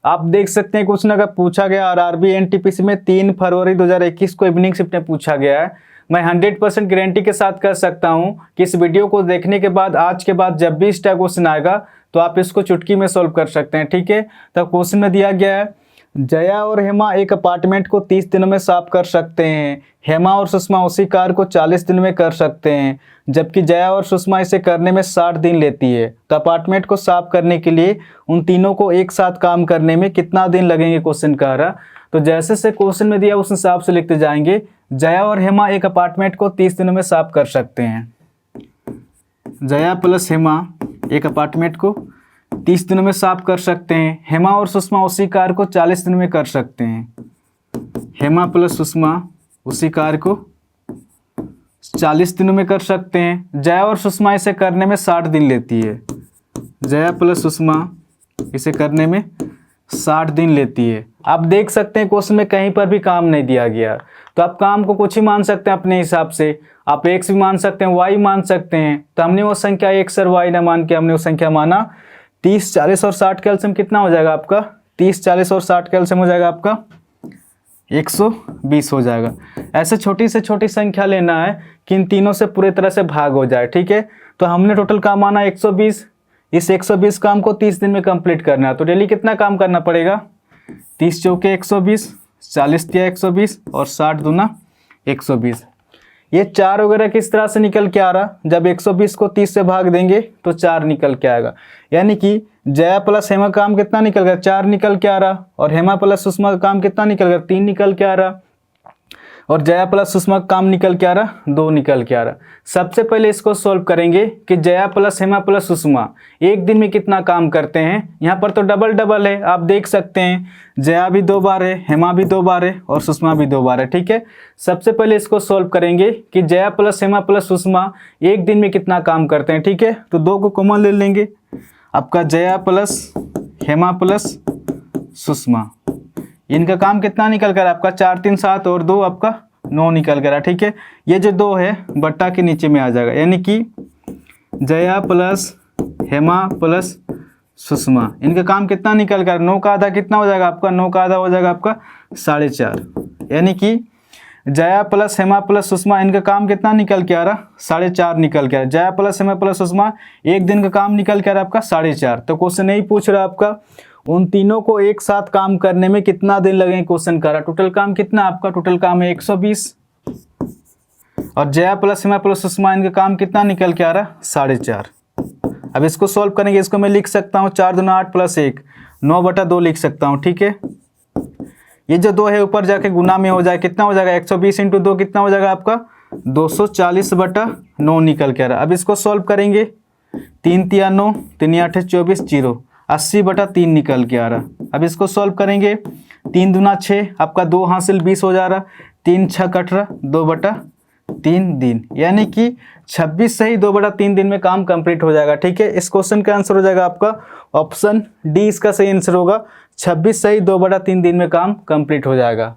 आप देख सकते हैं क्वेश्चन अगर पूछा गया आरआरबी एनटीपीसी में 3 फरवरी 2021 को इवनिंग शिफ्ट में पूछा गया है। मैं 100% गारंटी के साथ कह सकता हूं कि इस वीडियो को देखने के बाद आज के बाद जब भी इस टाइप क्वेश्चन आएगा तो आप इसको चुटकी में सॉल्व कर सकते हैं। ठीक है, तो क्वेश्चन में दिया गया है जया और हेमा एक अपार्टमेंट को 30 दिनों में साफ कर सकते हैं। हेमा और सुषमा उसी कार्य को 40 दिन में कर सकते हैं, जबकि जया और सुषमा इसे करने में 60 दिन लेती है। तो अपार्टमेंट को साफ करने के लिए उन तीनों को एक साथ काम करने में कितना दिन लगेंगे, क्वेश्चन कह रहा। तो जैसे से क्वेश्चन में दिया उस हिसाब से लिखते जाएंगे। जया और हेमा एक अपार्टमेंट को 30 दिनों में साफ कर सकते हैं। जया प्लस हेमा एक अपार्टमेंट को 30 दिनों में साफ कर सकते हैं। हेमा और सुषमा उसी कार्य को 40 दिन में कर सकते हैं। हेमा प्लस सुषमा उसी कार्य को 40 दिनों में कर सकते हैं। जया और सुषमा इसे करने में 60 दिन लेती है। जया प्लस सुषमा इसे करने में 60 दिन लेती है। आप देख सकते हैं क्वेश्चन में कहीं पर भी काम नहीं दिया गया, तो आप काम को कुछ ही मान सकते हैं अपने हिसाब से। आप एक्स भी मान सकते हैं, वाई मान सकते हैं। तो हमने वो संख्या एक्स और वाई ना मान के हमने वो संख्या माना 30, 40 और 60 का एलसीएम कितना हो जाएगा आपका? 30, 40 और 60 का एलसीएम हो जाएगा आपका 120 हो जाएगा। ऐसे छोटी से छोटी संख्या लेना है कि इन तीनों से पूरे तरह से भाग हो जाए। ठीक है, तो हमने टोटल काम माना 120। इस 120 काम को 30 दिन में कंप्लीट करना है, तो डेली कितना काम करना पड़ेगा? 30 चौके 120, 40 तिया 120 और 60 दूना 120। ये 4 वगैरह किस तरह से निकल के आ रहा? जब 120 को 30 से भाग देंगे तो 4 निकल के आएगा। यानी कि जया प्लस हेमा का काम कितना निकल गया? 4 निकल के आ रहा। और हेमा प्लस सुषमा का काम कितना निकल गया? 3 निकल के आ रहा। और जया प्लस सुषमा का काम निकल के आ रहा, 2 निकल के आ रहा। सबसे पहले इसको सॉल्व करेंगे कि जया प्लस हेमा प्लस सुषमा एक दिन में कितना काम करते हैं। यहाँ पर तो डबल डबल है, आप देख सकते हैं। जया भी 2 बार है, हेमा भी 2 बार है और सुषमा भी 2 बार है। ठीक है, सबसे पहले इसको सॉल्व करेंगे कि जया प्लस हेमा प्लस सुषमा एक दिन में कितना काम करते हैं। ठीक है, तो 2 को कॉमन ले लेंगे। आपका जया प्लस हेमा प्लस सुषमा इनका काम कितना निकल कर आपका? 4 3 7 और 2 आपका 9 निकल कर। ठीक है, ये जो 2 है बट्टा के नीचे में आ जाएगा। यानी कि जया प्लस हेमा प्लस सुषमा इनका काम कितना निकल कर? 9 का आधा कितना हो जाएगा आपका? 9 का आधा हो जाएगा आपका 4.5। यानी कि जया प्लस हेमा प्लस सुषमा इनका काम कितना निकल के आ रहा? 4.5 निकल के आ रहा। जया प्लस हेमा प्लस सुषमा एक दिन का काम निकल के आ रहा आपका 4.5। तो क्वेश्चन नहीं पूछ रहा आपका उन तीनों को एक साथ काम करने में कितना दिन लगेंगे, क्वेश्चन कर रहा। टोटल काम कितना आपका? टोटल काम है 120। और जया प्लस हेमा प्लस सुषमा इनका काम कितना निकल के आ रहा? 4.5। अब इसको सॉल्व करेंगे। इसको मैं लिख सकता हूँ 4 दूना 8 प्लस 1 9/2 लिख सकता हूँ। ठीक है, ये जो 2 है ऊपर जाके गुना में हो जाए कितना हो जाएगा? 120 × 2 कितना हो जाएगा आपका? 240/9 निकल के आ रहा। अब इसको सॉल्व करेंगे। 3 तिया 9, 3 8 24 0 80/3 निकल के आ रहा। अब इसको सॉल्व करेंगे। 3 दूना 6 आपका 2 हासिल 20 हो जा रहा। 3 6 18 2/3 दिन, यानी कि 26 से ही 2/3 दिन में काम कंप्लीट हो जाएगा। ठीक है, इस क्वेश्चन का आंसर हो जाएगा आपका ऑप्शन डी, इसका सही आंसर होगा। 26 से ही 2/3 दिन में काम कंप्लीट हो जाएगा।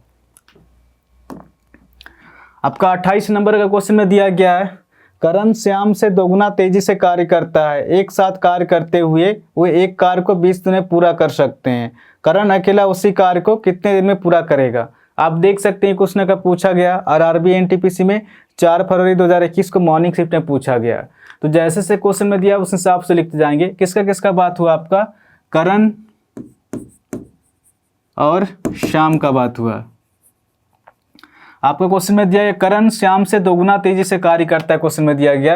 आपका 28 नंबर का क्वेश्चन में दिया गया है करण श्याम से दोगुना तेजी से कार्य करता है। एक साथ कार्य करते हुए वे एक कार्य को 20 दिन में पूरा कर सकते हैं। करण अकेला उसी कार्य को कितने दिन में पूरा करेगा? आप देख सकते हैं क्वेश्चन का पूछा गया आरआरबी एनटीपीसी में 4 फरवरी 2021 को मॉर्निंग शिफ्ट में पूछा गया। तो जैसे से क्वेश्चन में दिया उस हिसाब से लिखते जाएंगे। किसका किसका बात हुआ आपका? करण और श्याम का बात हुआ। आपको क्वेश्चन में दिया गया करण श्याम से दोगुना तेजी से कार्य करता है। क्वेश्चन में दिया गया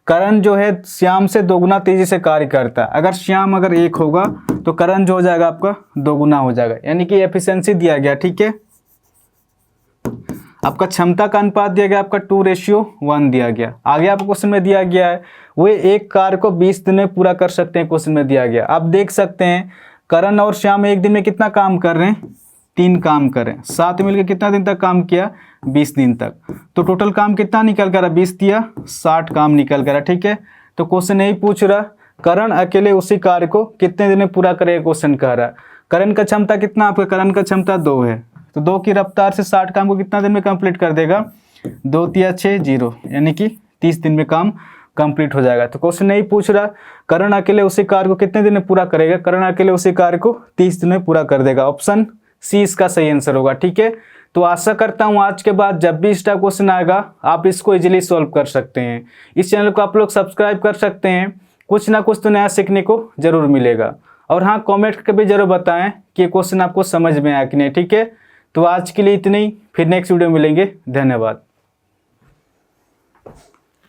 करण जो है श्याम से दोगुना तेजी से कार्य करता है। अगर श्याम अगर 1 होगा तो करण जो हो जाएगा आपका दोगुना हो जाएगा, यानी कि एफिशिएंसी दिया गया। ठीक है, आपका क्षमता का अनुपात दिया गया आपका 2:1 दिया गया। आगे आपको क्वेश्चन में दिया गया है वे एक कार्य को 20 दिन में पूरा कर सकते हैं। क्वेश्चन में दिया गया, आप देख सकते हैं करण और श्याम एक दिन में कितना काम कर रहे हैं? 3 काम कर रहे हैं। साथ मिलकर कितना दिन तक काम किया? 20 दिन तक। तो टोटल काम कितना निकल कर? 20 दिया 60 काम निकल कर। ठीक है, तो क्वेश्चन नहीं पूछ रहा करण अकेले उसी कार्य को कितने दिन में पूरा करेगा, क्वेश्चन कह रहा है। करण का क्षमता कितना आपका? करण का क्षमता 2 है, तो 2 की रफ्तार से 60 काम को कितना दिन में कंप्लीट कर देगा? 2 तिया 6 0, यानी कि 30 दिन में काम कंप्लीट हो जाएगा। तो क्वेश्चन नहीं पूछ रहा करण अकेले उसी कार्य को कितने दिन में पूरा करेगा, करण अकेले उसी कार्य को 30 दिन में पूरा कर देगा। ऑप्शन सी इसका सही आंसर होगा। ठीक है, तो आशा करता हूँ आज के बाद जब भी इस टाइप क्वेश्चन आएगा आप इसको इजीली सॉल्व कर सकते हैं। इस चैनल को आप लोग सब्सक्राइब कर सकते हैं, कुछ ना कुछ तो नया सीखने को जरूर मिलेगा। और हाँ, कमेंट करके भी जरूर बताएं कि क्वेश्चन आपको समझ में आया कि नहीं। ठीक है, तो आज के लिए इतनी ही, फिर नेक्स्ट वीडियो मिलेंगे। धन्यवाद।